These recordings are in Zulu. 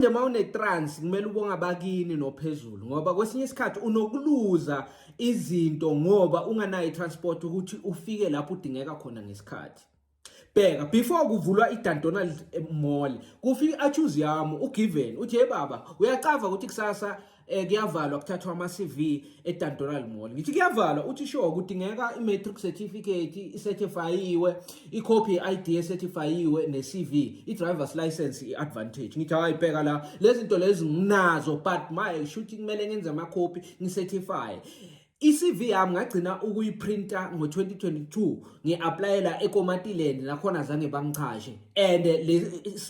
Njengoba une-trans kumele ubonge abakini nophezulu ngoba kwesinye isikhathi unokuluza izinto ngoba unganayo i-transport ukuthi ufike lapho udingeka khona ngesikhathi. Bheka before kuvulwa iDantonal Mall kufika i-Archosium uGiven uthi hey baba uyacava ukuthi kusasa kuyavalwa kuthathwa ama-CV eDantonal Mall. Ngithi kuyavalwa uthi sure kudingeka i-matric certificate icertifyiwe, i-copy ye-ID ecertifyiwe ne-CV, i-driver's license i-advantage. Ngithi hayi bheka la lezi zinto lezi nginazo but my shooting kumele ngenze ama-copy ngicertify. I-CV yami ngagcina ukuyiprinta ngo-2022 ngi-applyela eKomatiland nakhona zange bangichashe and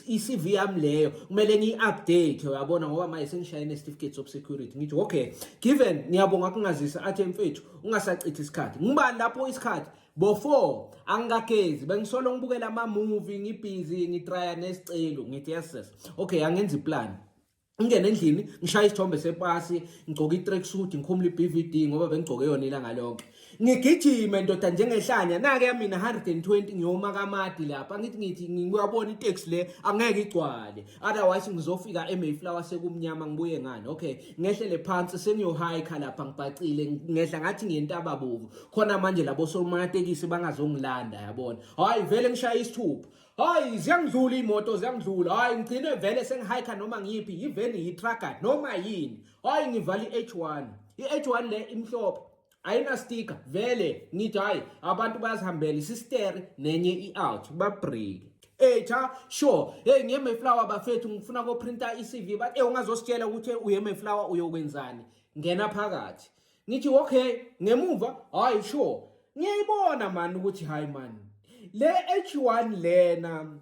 i-CV yami leyo kumele ngiyi-update uyabona ngoba manje sengishaye ne-certificates of security. Ngithi okay given ngiyabonga kungazisa athi mfethu ungasacithi isikhathi ngibani lapho isikhathi before angakezi bengisolo ngibukela ama-movie ngibhizi ngitrya nesicelo ngithi yes okay angenza iplan ngene endlini ngishaya isithombe sepasi ngigcoka i-tracksuit ngikhumula i-BVD ngoba bengigcoke yona ilanga lonke ngigijima ndoda njengehlanya nake yami 120 ngiyoma kaMadi lapha ngithi ngiyabona itaxi le angeke igcwale otherwise ngizofika eMayflower sekumnyama ngibuye ngani okay ngehlele phansi sengiyohike lapha ngibhacile ngehla ngathi ngiyentaba bovu khona manje labo somatekisi bangazongilanda yabona hayi vele ngishaya isithupha hayi ziyangidlula imoto ziyangidlula hayi ngigcine vele sengihike noma ngiyiphi yiveni yi-trucker noma yini hayi ngivala i-H1 i-H1 le imhlophe ayina sticker vele ngithi hayi abantu bayazihambela isisteri nenye i-out babreak cha sure hey ngiyeMayflower bafethu ngifuna ko printer i-CV but ungazositshela ukuthi uyeMayflower uyokwenzani ngena phakathi ngithi okay ngemuva hayi sure ngiyayibona man ukuthi hayi man le H1 lena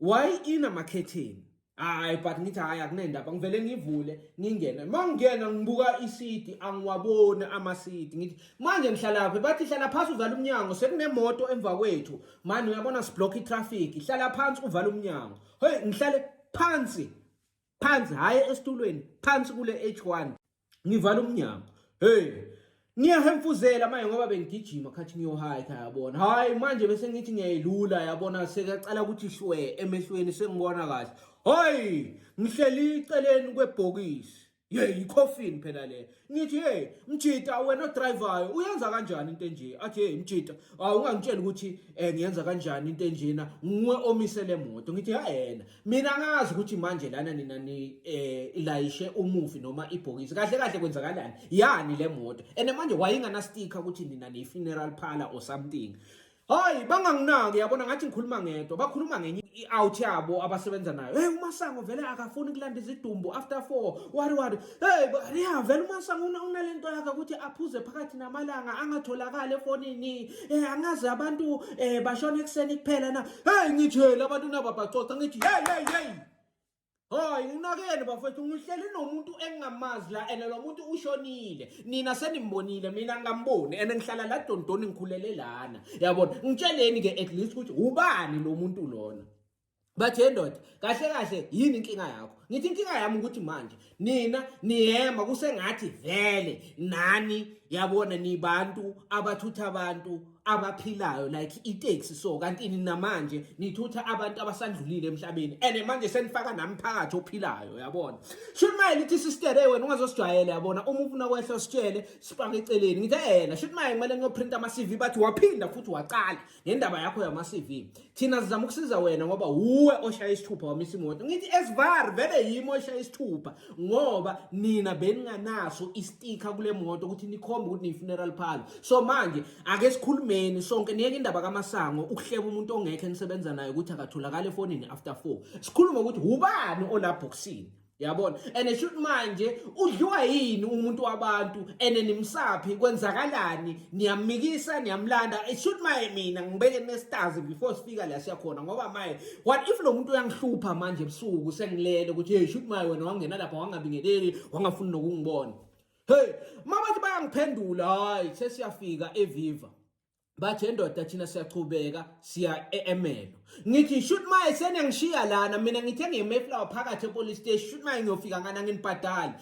why ina marketing hayi but ngithi hayi akunendaba ngivele ngivule ngingena mangingena ngibuka isidi angiwaboni amasidi ngithi manje ngihlala lapha bathi hlala phansi uvala umnyango sekunemoto emva kwethu manje uyabona siblock itraffic hlala phansi uvala umnyango hey ngihlale phansi hayi esitulweni phansi kule H1 ngivala umnyango hey ngiyahemfuzela manje ngoba bengigijima khathi ngiyohike yabona hayi manje bese ngithi ngiyayilula yabona sekacala ukuthi shwe emehlweni sengibona kahle hayi ngihleli iceleni kwebhokisi i-coffin phela le ngithi hey Mjita wena odriver uyenza kanjani into enje athi hey Mjita ungangitshela ukuthi ngiyenza kanjani into enjena nguwe omisele moto ngithi yena mina ngazi ukuthi manje lana nina ni ilayishe umufi noma ibhokisi kahle kwenzakalani yani le moto and manje wayingana sticker ukuthi nina ni funeral parlor or something. Hayi banganginaki yabona ngathi ngikhuluma ngedwa bakhuluma ngenye i-out yabo abasebenza nayo hey uMasango vele akafuni kulanda izidumbu after 4 wari hey yeah vele uMasango unalento yakhe ukuthi aphuze phakathi namalanga angatholakala efonini angazi abantu bashona ekseni kuphela na hey ngithi hey labantu nababacoca ngithi hey hayi nginakene bafethu ngihleli nomuntu engingamazi la ene lo muntu ushonile nina senimbonile mina ngamboni ene ngihlala la Dondoni ngikhulele lana yabona ngitsheleni ke at least ukuthi ubani lo muntu lona bathe ndoda kahle yini inkinga yakho ngithi inkinga yami ukuthi manje nina niyema kusengathi vele nani yabona nibantu abathutha abantu abaphilayo like itaxi so kanti namanje nithutha abantu abasandlulile emhlabeni ene manje senifaka namphakathi ophilayo yabona should manje lithi sister wena ungazosijwayela yabona uma ufuna kwehla sitshele sipaka eceleni ngithi should manje kumele ngiyoprinta ama-CV bathi waphinda futhi waqala ngendaba yakho yama-CV thina sizama ukusiza wena ngoba uwe oshaya isithupha wamisa imoto ngithi esvar vele yimo oshaya isithupha ngoba nina beninganaso isticker kule moto ukuthi nikhombe ukuthi ni-funeral parlor so manje ake sikhulume sonke niyeke indaba kaMasango ukuhleba umuntu ongekho nisebenza naye ukuthi akatholakala efonini after 4 sikhuluma ukuthi ubani olabhoxini yabona ene shoot manje udliwa yini umuntu wabantu ene nimsaphi kwenzakalani niyamikisa niyamlanda shoot manje mina ngibeke nestars before sifika la siyakhona ngoba manje what if lo muntu uyangihlupha manje ebusuku sengilele ukuthi hey shoot manje wena wangena lapha wangabingeleli wangafuni nokungibona hey mabathi bayangiphendula hayi sesiyafika eViva bathe ndoda thina siyachubeka siya eMelo ngithi shoot manje senengishiya lana mina ngithe ngeMayflower phakathi epolice station shoot manje ngiyofika ngana nginibhadali